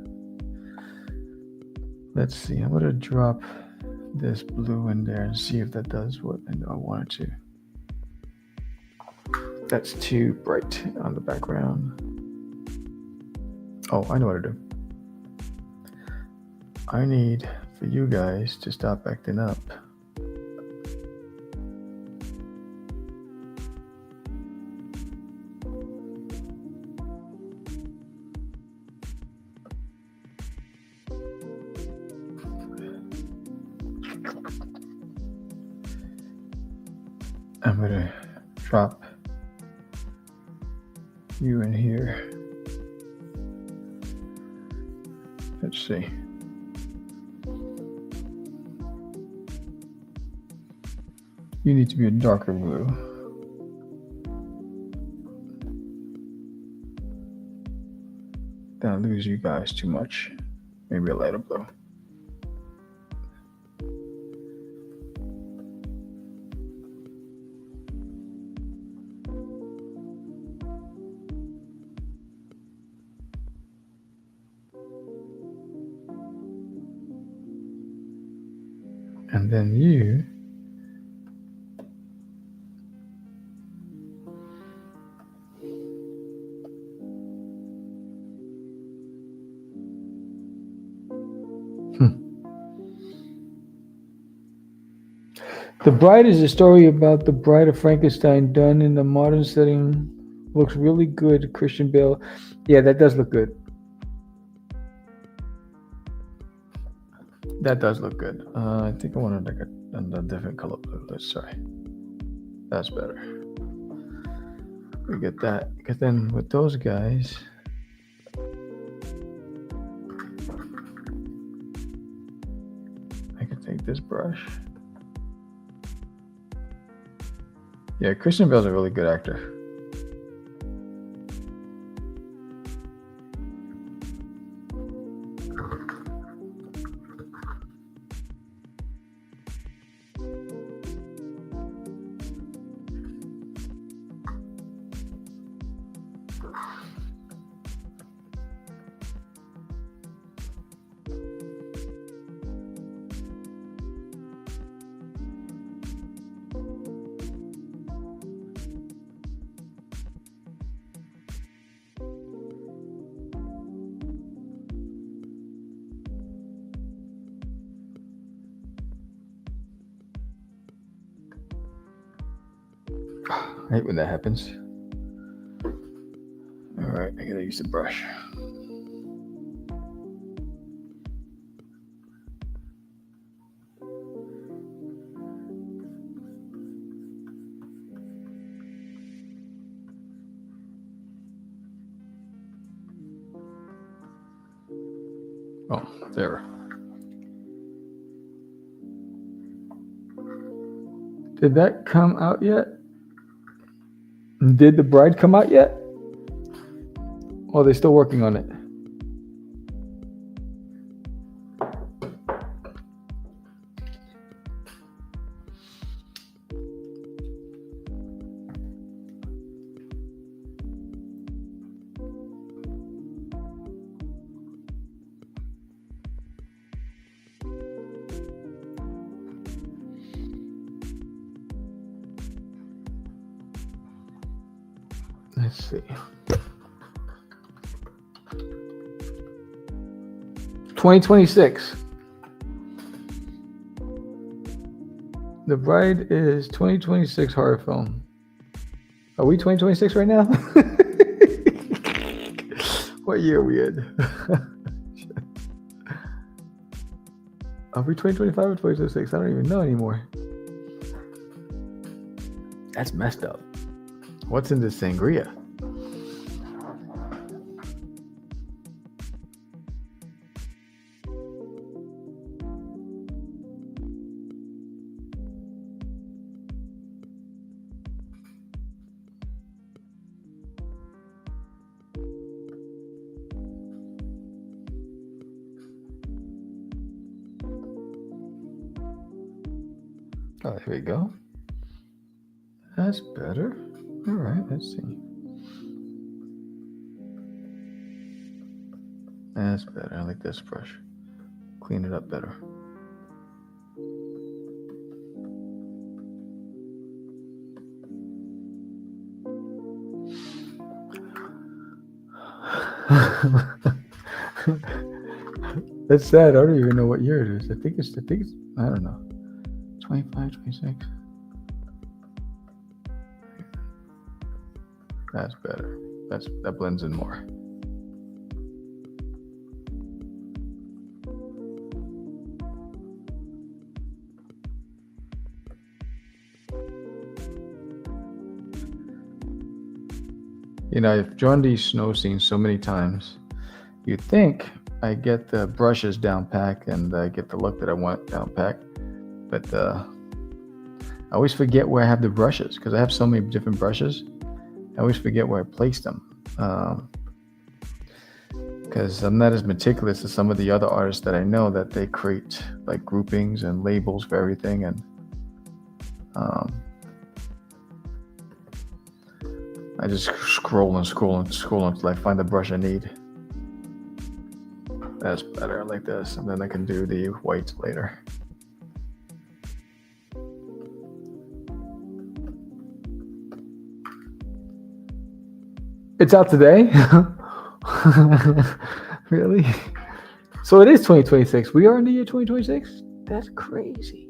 Let's see. I'm going to drop this blue in there and see if that does what I want it to. That's too bright on the background. Oh, I know what to do. I need for you guys to stop acting up. I'm gonna drop you in here. Let's see. You need to be a darker blue. Don't lose you guys too much. Maybe a lighter blue. And then you The Bride is a story about the Bride of Frankenstein done in a modern setting. Looks really good. Christian Bale. Yeah, that does look good. That does look good. I think I wanted like a different color blue. Sorry. That's better. We get that. Because then with those guys, I could take this brush. Yeah, Christian Bale's a really good actor. I hate when that happens. Alright, I gotta use the brush. Oh, there. Did that come out yet? Did the bride come out yet? Or are they still working on it? Let's see. 2026. The Bride is 2026 horror film. Are we 2026 right now? What year are we in? Are we 2025 or 2026? I don't even know anymore. That's messed up. What's in this sangria? Oh, here we go. That's better. All right, let's see. That's better. I like this brush. Clean it up better. That's sad. I don't even know what year it is. I think it's, I don't know. 25, 26. That's better. That blends in more. You know, I've drawn these snow scenes so many times. You'd think I get the brushes down packed and I get the look that I want down packed, but I always forget where I have the brushes because I have so many different brushes. I always forget where I placed them because I'm not as meticulous as some of the other artists that I know that they create like groupings and labels for everything, and I just scroll until I find the brush I need. That's better, like this, and then I can do the whites later. It's out today? Really? So it is 2026. We are in the year 2026? That's crazy.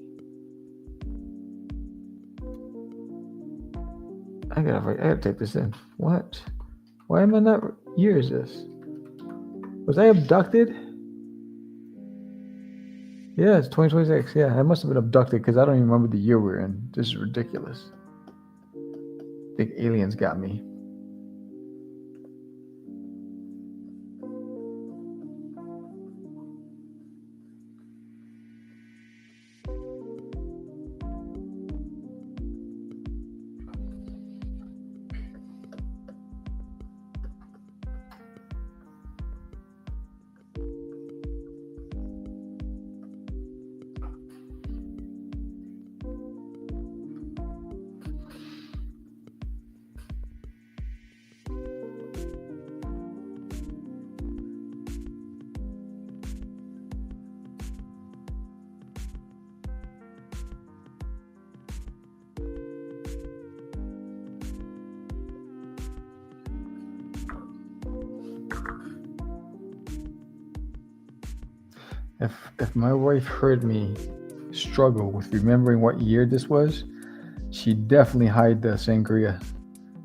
I gotta take this in. What? Why am I not? Year is this? Was I abducted? Yeah, it's 2026. Yeah, I must have been abducted because I don't even remember the year we're in. This is ridiculous. I think aliens got me. If my wife heard me struggle with remembering what year this was, she'd definitely hide the sangria.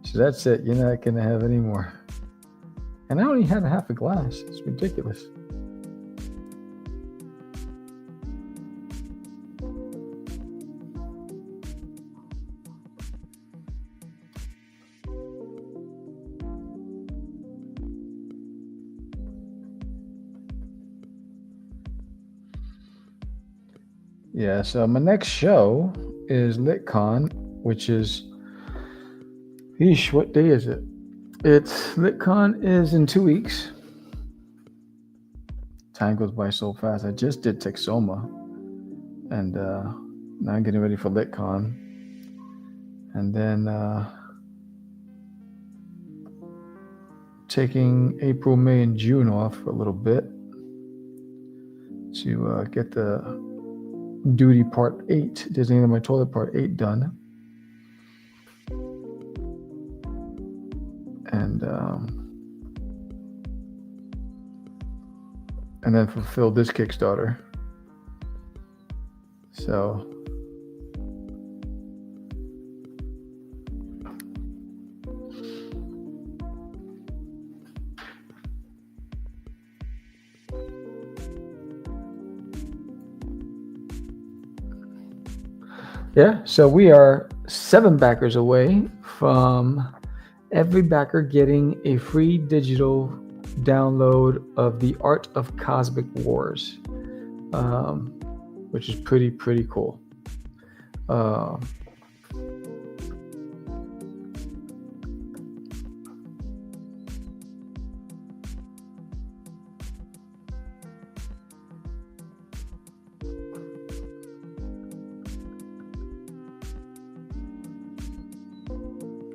So that's it. You're not gonna have any more. And I only had a half a glass. It's ridiculous. Yeah, so my next show is LitCon, which is, what day is it? It's LitCon is in 2 weeks. Time goes by so fast. I just did Texoma, and now I'm getting ready for LitCon, and then taking April, May, and June off for a little bit to get the Duty Part 8, Designating My Toilet Part 8 done. And then fulfill this Kickstarter. So yeah, so we are 7 backers away from every backer getting a free digital download of The Art of Cosmic Wars, which is pretty cool.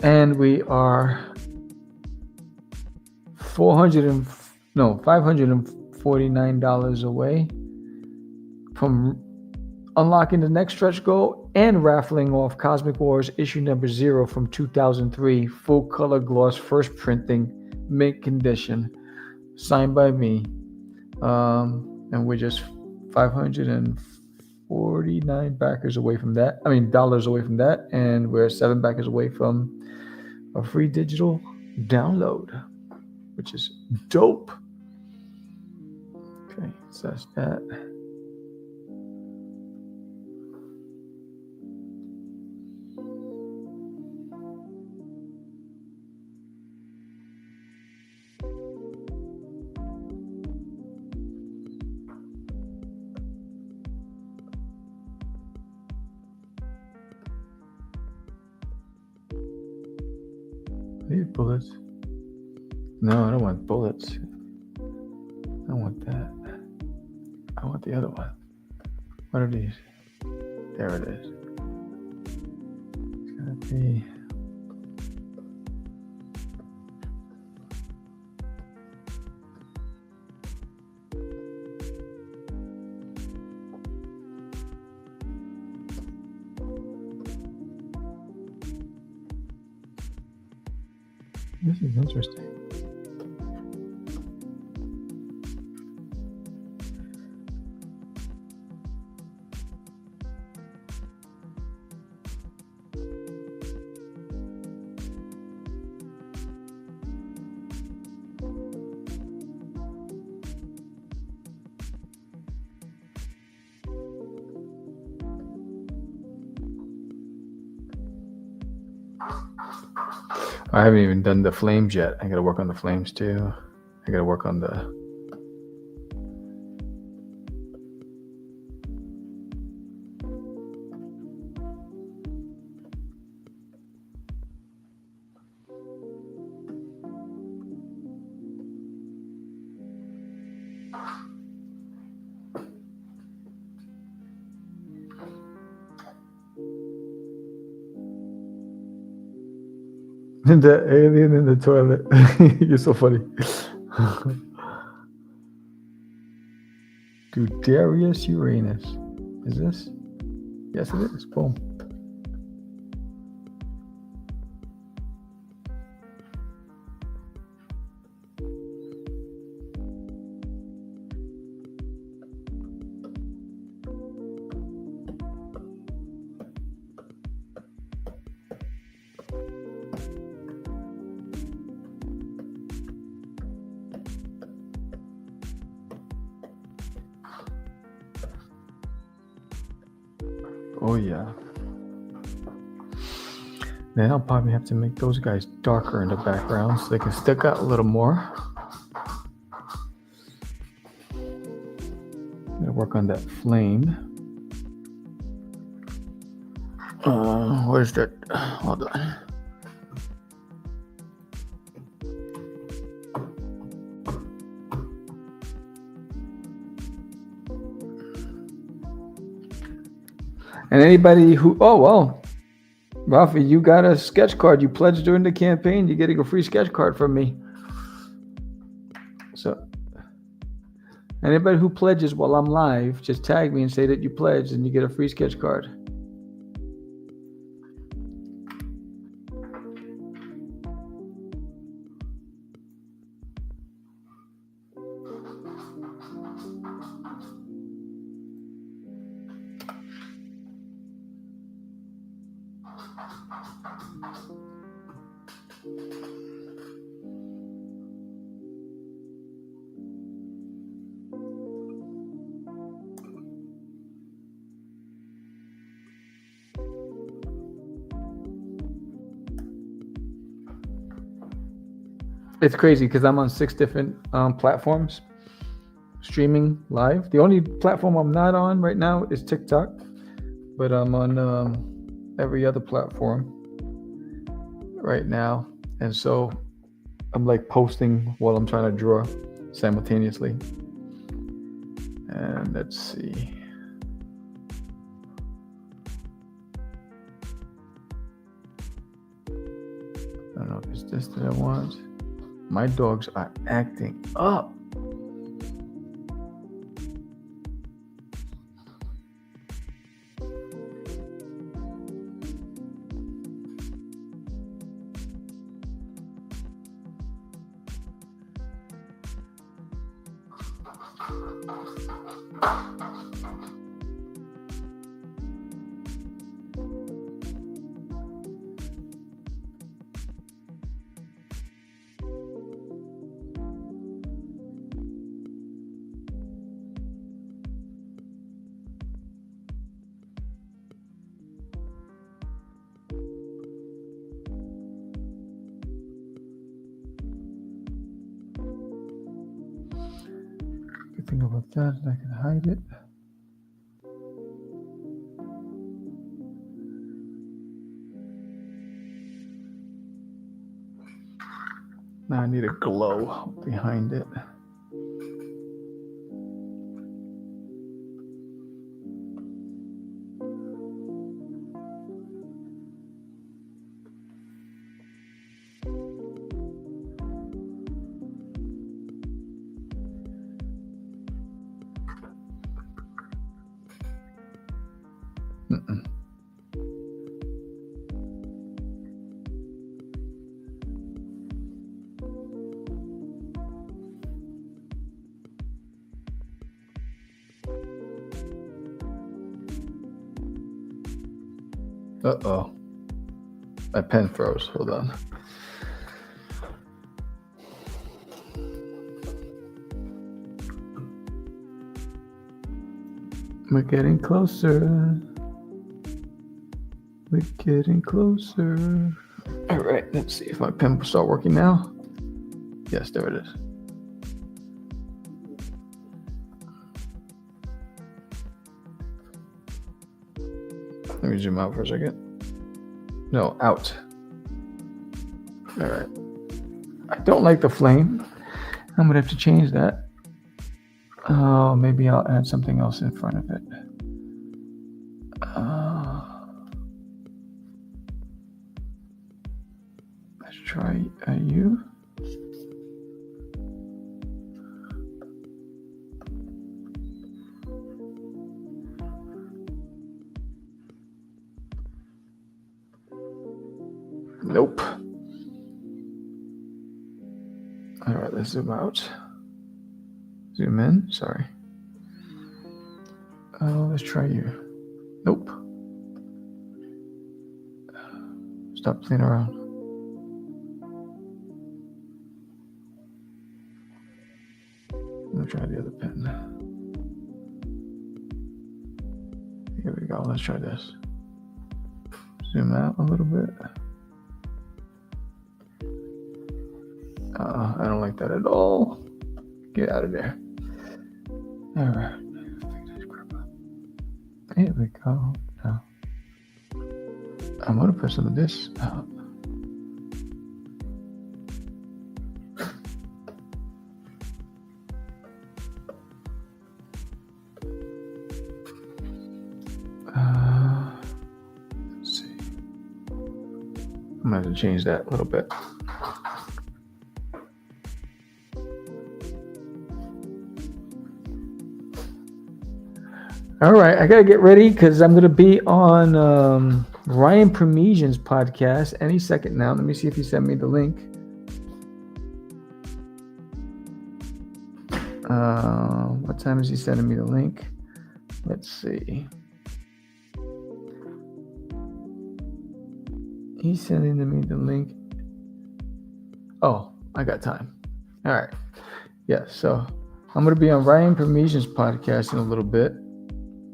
And we are $549 away from unlocking the next stretch goal and raffling off Cosmic Wars issue number 0 from 2003, full color gloss, first printing, mint condition, signed by me. And we're just 549 backers away from that. Dollars away from that, and we're 7 backers away from a free digital download, which is dope. Okay, so that's that. I need bullets. No, I don't want bullets. I don't want that. I want the other one. What are these? There it is. It's gonna be. This is interesting. I haven't even done the flames yet. I gotta work on the flames too. I gotta work on the... The alien in the toilet. You're so funny. Guderius Uranus. Is this? Yes, it is. Boom. Oh yeah. Then I'll probably have to make those guys darker in the background so they can stick out a little more. Gotta work on that flame. Where's that? Hold on. And anybody who, oh, well, Rafi, you got a sketch card. You pledged during the campaign. You're getting a free sketch card from me. So anybody who pledges while I'm live, just tag me and say that you pledged and you get a free sketch card. It's crazy because I'm on 6 different platforms streaming live. The only platform I'm not on right now is TikTok, but I'm on every other platform right now. And so I'm like posting while I'm trying to draw simultaneously. And let's see. I don't know if it's this that I want. My dogs are acting up. Good thing about that is I can hide it. Now I need a glow behind it. Uh-oh. My pen froze. Hold on. We're getting closer. We're getting closer. All right, let's see if my pen will start working now. Yes, there it is. Let me zoom out for a second. No, out. All right. I don't like the flame. I'm gonna have to change that. Oh, maybe I'll add something else in front of it. Let's try a U. Nope. All right, let's zoom out. Zoom in, sorry. Let's try you. Nope. Stop playing around. I'm gonna try the other pen. Here we go, let's try this. Zoom out a little bit. I don't like that at all. Get out of there. All right. Here we go. Now, I'm gonna put some of this out. Let's see. I'm gonna have to change that a little bit. All right, I gotta get ready because I'm gonna be on Ryan Parmesan's podcast any second now. Let me see if he sent me the link. What time is he sending me the link? Let's see. He's sending me the link. Oh, I got time. All right. Yeah, so I'm gonna be on Ryan Parmesan's podcast in a little bit,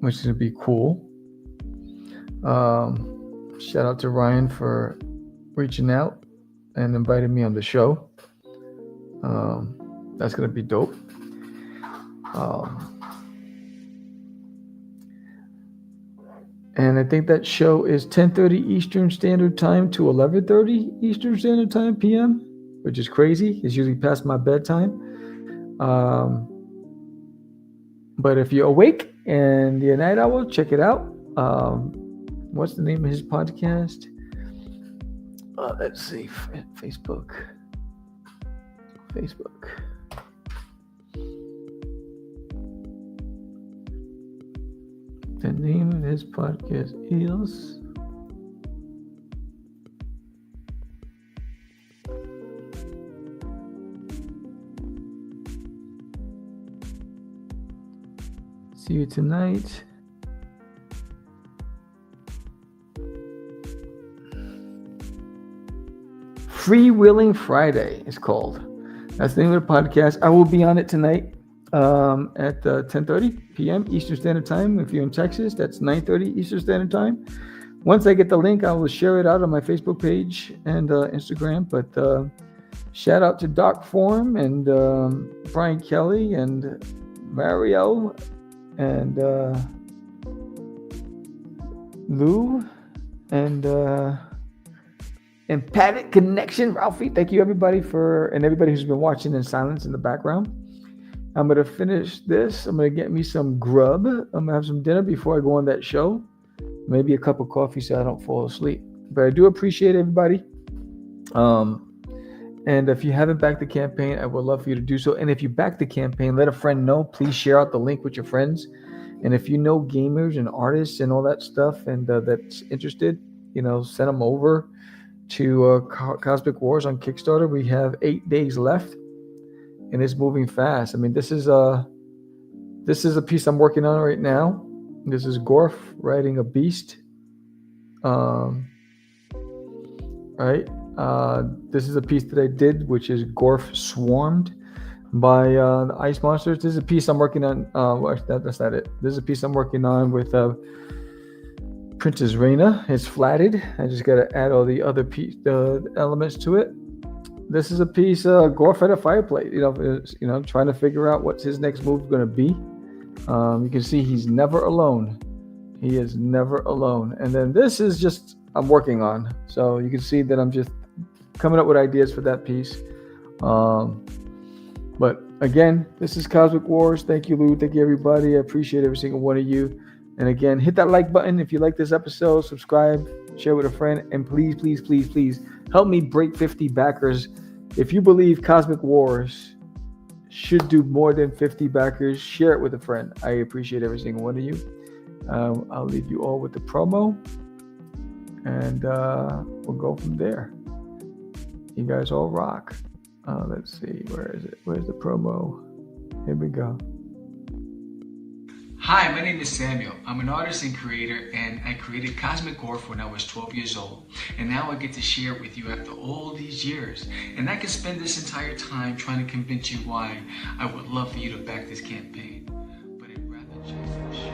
which is going to be cool. Shout out to Ryan for reaching out and inviting me on the show. That's going to be dope. And I think that show is 10:30 Eastern Standard Time to 11:30 Eastern Standard Time PM, which is crazy. It's usually past my bedtime. But if you're awake and you're a night owl, check it out. What's the name of his podcast? Let's see. Facebook. The name of his podcast is See You Tonight. Freewheeling Friday is called. That's the name of the podcast. I will be on it tonight at 10:30 p.m. Eastern Standard Time. If you're in Texas, that's 9:30 Eastern Standard Time. Once I get the link, I will share it out on my Facebook page and Instagram. But shout out to Doc Form and Brian Kelly and Mario and Lou and Paddock Connection, Ralphie. Thank you everybody everybody who's been watching in silence in the background. I'm gonna finish this. I'm gonna get me some grub. I'm gonna have some dinner before I go on that show. Maybe a cup of coffee so I don't fall asleep. But I do appreciate everybody. And if you haven't backed the campaign, I would love for you to do so. And if you back the campaign, let a friend know. Please share out the link with your friends. And if you know gamers and artists and all that stuff and that's interested, send them over to Cosmic Wars on Kickstarter. We have 8 days left, and it's moving fast. I mean, this is a piece I'm working on right now. This is Gorf writing a beast. Right. This is a piece that I did, which is Gorf Swarmed by the Ice Monsters. This is a piece I'm working on. That's not it. This is a piece I'm working on with Princess Reina. It's flatted. I just got to add all the other elements to it. This is a piece Gore fed a fireplace. Trying to figure out what's his next move going to be. You can see he's never alone. He is never alone. And then this is just I'm working on. So you can see that I'm just coming up with ideas for that piece. But again, this is Cosmic Wars. Thank you, Lou. Thank you, everybody. I appreciate every single one of you. And again, hit that like button if you like this episode. Subscribe, share with a friend, and please, please, please, please help me break 50 backers. If you believe Cosmic Wars should do more than 50 backers, share it with a friend. I appreciate every single one of you. I'll leave you all with the promo, and we'll go from there. You guys all rock. Let's see, where is it? Where's the promo? Here we go. Hi, my name is Samuel. I'm an artist and creator, and I created CosmicWars when I was 12 years old. And now I get to share it with you after all these years. And I can spend this entire time trying to convince you why I would love for you to back this campaign. But I'd rather just share.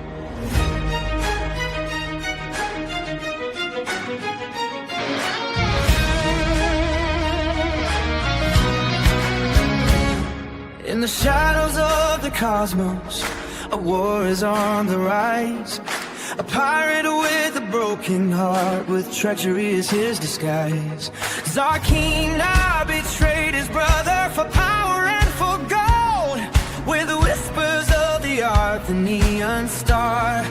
In the shadows of the cosmos, a war is on the rise. A pirate with a broken heart, with treachery is his disguise. Zarkina betrayed his brother for power and for gold. With the whispers of the art, the neon star,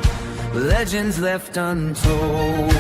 legends left untold.